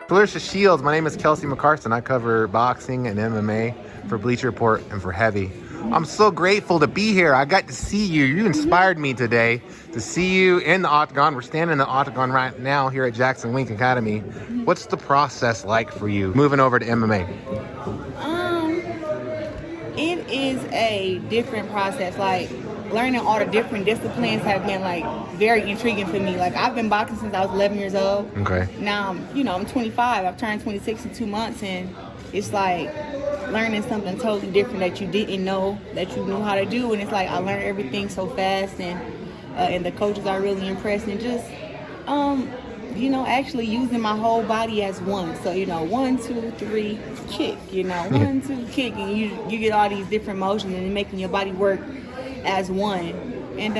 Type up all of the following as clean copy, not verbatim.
Claressa Shields, my name is Kelsey McCarson. I cover boxing and MMA for Bleacher Report and for Heavy. I'm so grateful to be here. I got to see you. You inspired me today to see you in the octagon. We're standing in the octagon right now here at Jackson Wink Academy. What's the process like for you moving over to MMA? It is a different process. Like, learning all the different disciplines have been like very intriguing for me. Like, I've been boxing since I was 11 years old. Okay. Now, I'm 25. I've turned 26 in 2 months, and it's like learning something totally different that you didn't know that you knew how to do. And it's like I learned everything so fast, and the coaches are really impressed, and just actually using my whole body as one. So 1, 2, 3, kick. 1, 2, kick, and you get all these different motions and making your body work as one. And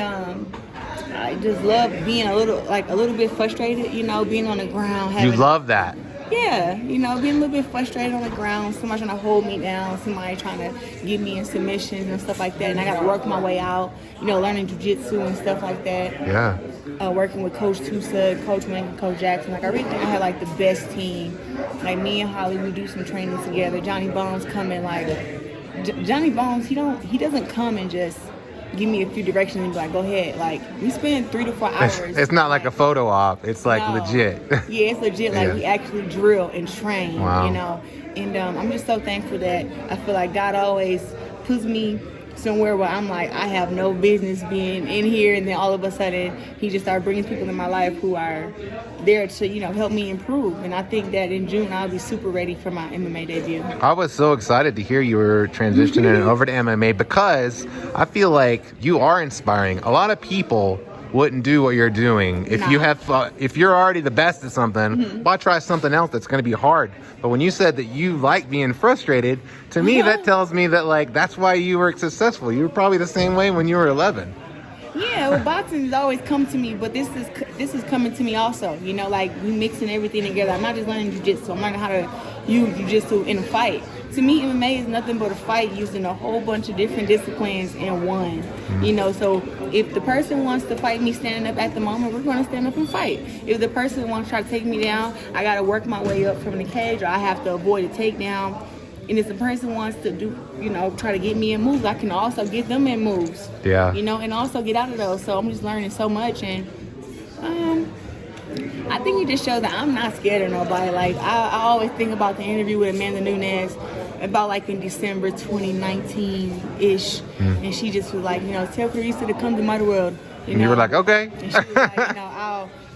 I just love being a little bit frustrated, being on the ground. You love that? Yeah, being a little bit frustrated on the ground, somebody trying to hold me down, somebody trying to get me in submissions and stuff like that, and I got to work my way out, learning jiu-jitsu and stuff like that. Yeah. Working with Coach Tusa, Coach Wink, and Coach Jackson. Like, I really think I had the best team. Like, me and Holly, we do some training together. Johnny Bones coming, Johnny Bones, he doesn't come and just give me a few directions and be like, go ahead. Like, we spend 3 to 4 hours. It's not like a photo op. It's legit. Yeah, it's legit. Like, we actually drill and train, Wow. And I'm just so thankful that I feel like God always puts me somewhere where I'm like, I have no business being in here, and then all of a sudden he just started bringing people in my life who are there to help me improve. And I think that in June I'll be super ready for my MMA debut. I was so excited to hear you were transitioning over to MMA, because I feel like you are inspiring. A lot of people wouldn't do what you're doing. If you're already the best at something, why try something else that's going to be hard? But when you said that you like being frustrated, to me that tells me that that's why you were successful. You were probably the same way when you were 11. Yeah, well, boxing has always come to me, but this is coming to me also. We mixing everything together. I'm not just learning jiu-jitsu. I'm learning how to use jiu-jitsu in a fight. To me, MMA is nothing but a fight using a whole bunch of different disciplines in one. So if the person wants to fight me standing up at the moment, we're going to stand up and fight. If the person wants to try to take me down, I got to work my way up from the cage, or I have to avoid a takedown. And if the person wants to do, try to get me in moves, I can also get them in moves. Yeah. And also get out of those. So I'm just learning so much, and I think it just shows that I'm not scared of nobody. Like, I always think about the interview with Amanda Nunes about in December 2019-ish, and she just was like, tell Claressa to come to my world. And you were like, okay. And she was like,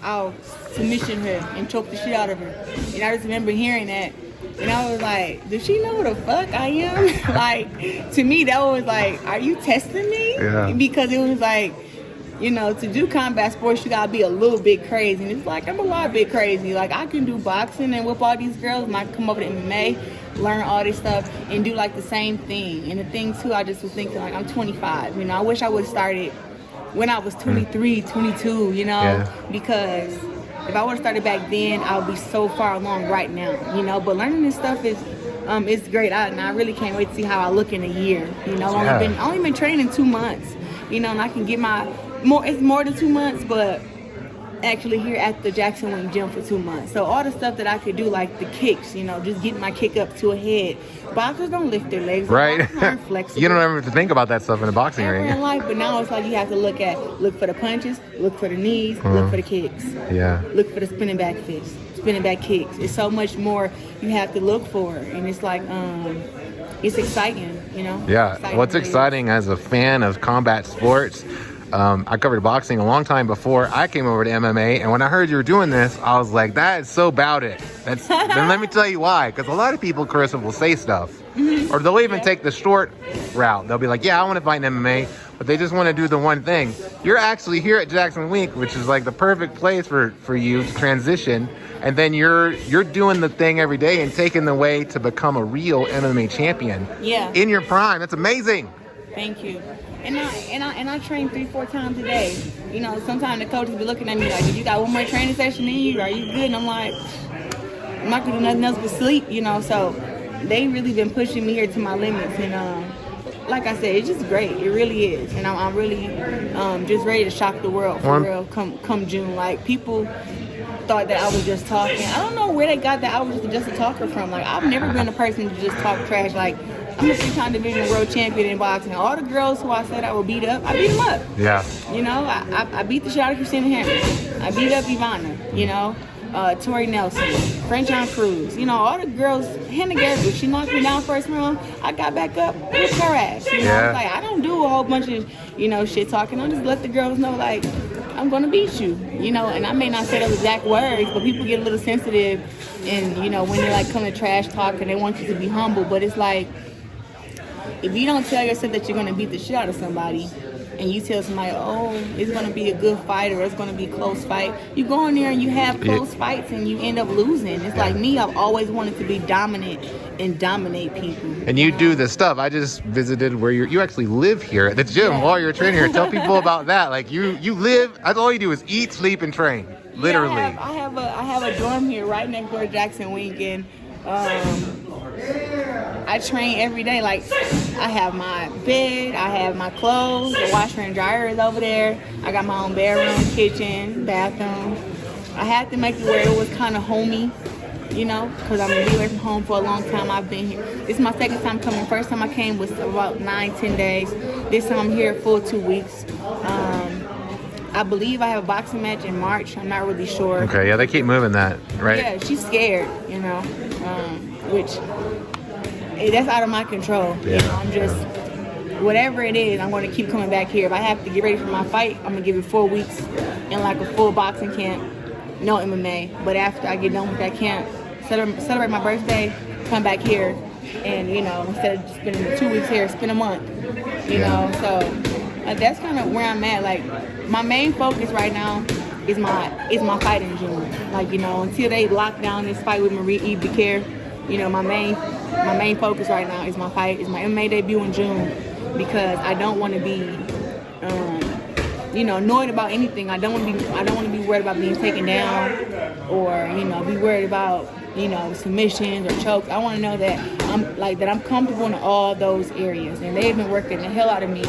I'll submission her and choke the shit out of her. And I just remember hearing that, and I was like, does she know who the fuck I am? To me, that was like, are you testing me? Yeah. Because it was like, to do combat sports, you gotta be a little bit crazy. And it's like, I'm a lot bit crazy. Like, I can do boxing and whip all these girls, and I can come over to MMA, learn all this stuff, and do the same thing. And the thing too, I just was thinking, I'm 25. I wish I would have started when I was 23, 22, because if I would have started back then, I would be so far along right now, But learning this stuff is great. And I really can't wait to see how I look in a year. I've only been training 2 months, and I can get it's more than 2 months, but actually here at the Jackson Wink gym for 2 months. So all the stuff that I could do, like the kicks, just getting my kick up to a head. Boxers don't lift their legs. Right. Boxers aren't flexible. You don't ever have to think about that stuff in a boxing Ever ring. in life, but now it's like you have to look for the punches, look for the knees, look for the kicks. Yeah. Look for the spinning back fists, spinning back kicks. It's so much more you have to look for, and it's like it's exciting, Yeah. Exciting What's exciting as a fan of combat sports? I covered boxing a long time before I came over to MMA, and when I heard you were doing this, I was like, that is so about it. Then let me tell you why, because a lot of people, Claressa, will say stuff, or they'll even take the short route. They'll be like, yeah, I want to fight in MMA, but they just want to do the one thing. You're actually here at Jackson Wink, which is the perfect place for you to transition, and then you're doing the thing every day and taking the way to become a real MMA champion. Yeah. In your prime. That's amazing. Thank you. And I train 3-4 times a day. Sometimes the coaches be looking at me like, you got one more training session in you? Are you good? And I'm like, I'm not gonna do nothing else but sleep, So they really been pushing me here to my limits, and like I said, it's just great. It really is, and I'm really just ready to shock the world for real. Come June, like people thought that I was just talking. I don't know where they got that I was just a talker from. Like I've never been a person to just talk trash. Like I'm a 3-time division world champion in boxing. All the girls who I said I would beat up, I beat them up. Yeah. You know, I beat the shit out of Christina Hammer. I beat up Ivana. You know. Tori Nelson, French on Cruz, you know, all the girls, Hannah Gerber, she knocked me down first round, I got back up with her ass, you know, Yeah. like, I don't do a whole bunch of, you know, shit talking, I just let the girls know, like, I'm gonna beat you, you know, and I may not say those exact words, but people get a little sensitive, and, you know, when they, like, come to trash talk, and they want you to be humble, but it's like, if you don't tell yourself that you're gonna beat the shit out of somebody, and you tell somebody, oh, it's going to be a good fight or it's going to be a close fight, you go in there and you have close fights and you end up losing. It's like me, I've always wanted to be dominant and dominate people. And you do the stuff. I just visited where you actually live here at the gym while you're training here. Tell people about that. Like you live, that's all you do is eat, sleep, and train. Literally. Yeah, I have a dorm here right next door to Jackson Wink, and I train every day. Like I have my bed, I have my clothes, the washer and dryer is over there. I got my own bedroom, kitchen, bathroom. I had to make it where it was kind of homey, you know, because I'm gonna be away from home for a long time. I've been here. This is my second time coming. First time I came was about 9-10 days. This time I'm here full 2 weeks. I believe I have a boxing match in March. I'm not really sure. Okay, yeah, they keep moving that, right? Yeah, she's scared, you know, which that's out of my control. Yeah. You know, I'm just, whatever it is, I'm going to keep coming back here. If I have to get ready for my fight, I'm going to give it 4 weeks in like a full boxing camp, no MMA. But after I get done with that camp, celebrate my birthday, come back here, and, you know, instead of spending 2 weeks here, spend a month, you know, so that's kind of where I'm at. Like, my main focus right now is my fight in June. Like, you know, until they lock down this fight with Marie Becaire, you know, my main focus right now is my fight, is my MMA debut in June, because I don't want to be, you know, annoyed about anything. I don't want to be worried about being taken down, or, you know, be worried about, you know, submissions or chokes. I want to know that I'm comfortable in all those areas, and they've been working the hell out of me,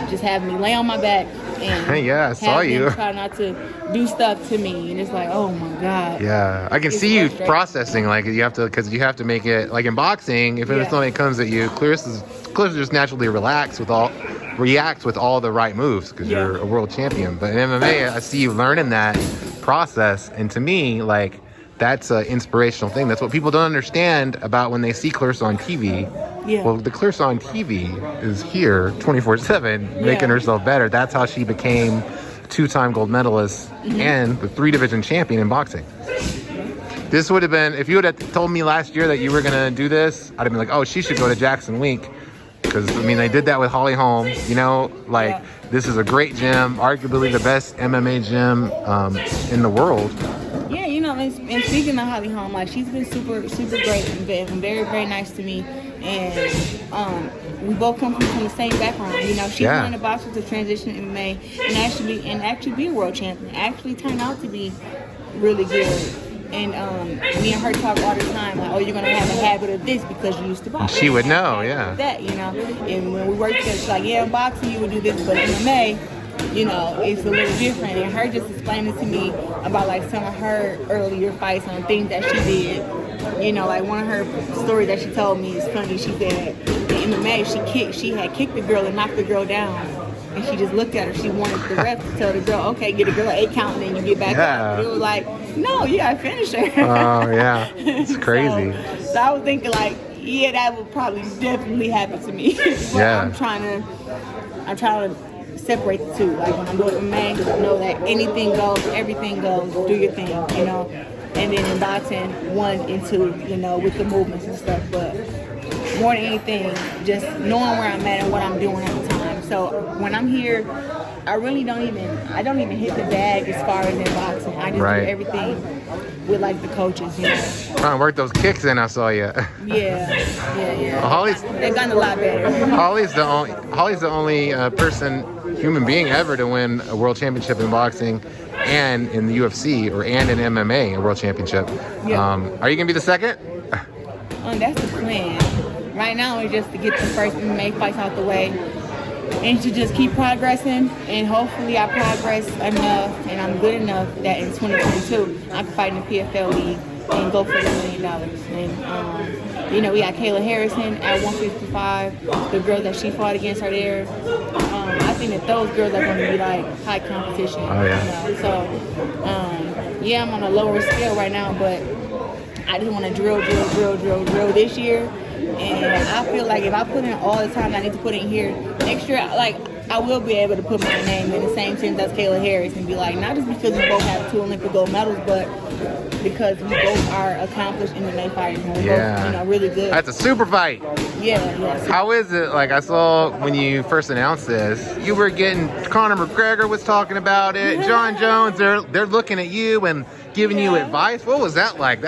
just having me lay on my back and yeah, I saw you try not to do stuff to me, and it's like, oh my god. Yeah, I can see you processing, like you have to make it, like in boxing, if something comes at you, Claressa just naturally reacts with all the right moves because you're a world champion. But in MMA, I see you learning that process, and to me, like, that's an inspirational thing. That's what people don't understand about when they see Claressa on TV. Yeah. Well, the Claressa on TV is here 24/7, making herself better. That's how she became 2-time gold medalist and the 3-division champion in boxing. This would have been, if you would have told me last year that you were going to do this, I'd have been like, oh, she should go to Jackson Wink. Because, I mean, they did that with Holly Holm, you know, like, this is a great gym, arguably the best MMA gym in the world. Yeah, you know, and speaking of Holly Holm, like, she's been super, super great and very, very nice to me. And we both come from the same background. You know, she's one of the boxers to transition to MMA and actually be a world champion. Actually turned out to be really good. And me and her talk all the time, like, oh, you're gonna have a habit of this because you used to box. She would know, that, you know. And when we work together, she's like, yeah, in boxing you would do this, but in MMA, you know, it's a little different. And her just explaining to me about like some of her earlier fights and things that she did. You know, like one of her stories that she told me is funny. She said in MMA she had kicked the girl and knocked the girl down. And she just looked at her. She wanted the ref to tell the girl, okay, get a girl 8 count and then you get back up. But it was like, no, you gotta finish her. Oh, yeah. It's crazy. So I was thinking like, yeah, that would probably definitely happen to me. But I'm trying to separate the two. Like when I'm doing MMA, know that anything goes, everything goes, do your thing, you know. And then in boxing, 1 and 2, you know, with the movements and stuff. But more than anything, just knowing where I'm at and what I'm doing at the time. So when I'm here, I don't even hit the bag as far as in boxing. I just do everything with like the coaches, you know. Trying to work those kicks in, I saw you. Yeah. They've gotten a lot better. Holly's the only human being ever to win a world championship in boxing and in the UFC and in MMA a world championship. Yeah. Are you gonna be the second? That's the plan. right now is just to get the first MMA fights out the way and to just keep progressing. And hopefully I progress enough and I'm good enough that in 2022 I can fight in the PFL league and go for $1 million. And you know, we got Kayla Harrison at 155. The girls that she fought against are there. I think that those girls are going to be like high competition. Oh yeah. You know? So yeah, I'm on a lower scale right now, but I just want to drill this year. And I feel like if I put in all the time I need to put in here, next year, like, I will be able to put my name in the same sense as Kayla Harris and be like, not just because we both have 2 Olympic gold medals, but because we both are accomplished MMA fighters and we're both, you know, really good. That's a super fight. Yeah. How is it? Like, I saw when you first announced this, you were getting, Conor McGregor was talking about it, Jon Jones, they're looking at you and giving you advice. What was that like?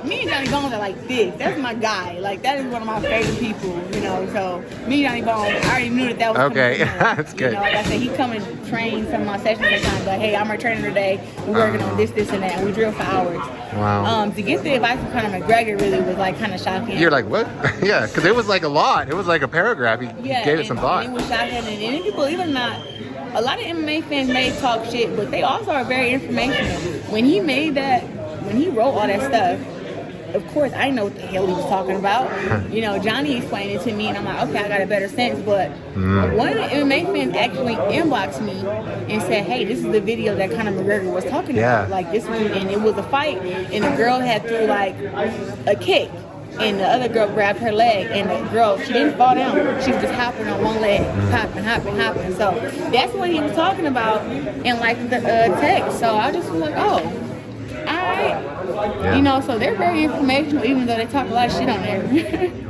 Me and Johnny Bones are like this. That's my guy. Like, that is one of my favorite people, you know. So, me and Johnny Bones, I already knew that was okay. Coming. That's good. You know, like I said, he come and train some of my sessions sometimes. Like, hey, I'm our trainer today. We're working on this, and that. And we drill for hours. Wow. To get the advice from Conor McGregor really was, like, kind of shocking. You're like, what? Yeah, because it was like a lot. It was like a paragraph. He gave it some thought. And it was shocking. And if you believe it or not, a lot of MMA fans may talk shit, but they also are very informational. When he wrote all that stuff, of course, I know what the hell he was talking about. You know, Johnny explained it to me, and I'm like, okay, I got a better sense. But one of the MMA fans actually inboxed me and said, hey, this is the video that Conor McGregor was talking about. Like, this was, and it was a fight, and the girl had threw, like, a kick. And the other girl grabbed her leg, and the girl, she didn't fall down. She was just hopping on one leg, hopping. So that's what he was talking about in, like, the text. So I just was like, oh, all right. Yeah. You know, so they're very informational, even though they talk a lot of shit on there.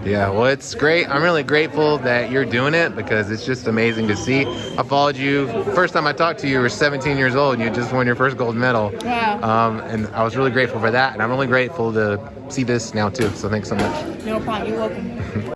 Yeah, well, it's great. I'm really grateful that you're doing it because it's just amazing to see. I followed you. First time I talked to you, you were 17 years old and you just won your first gold medal. Wow. And I was really grateful for that. And I'm really grateful to see this now, too. So thanks so much. No problem. You're welcome.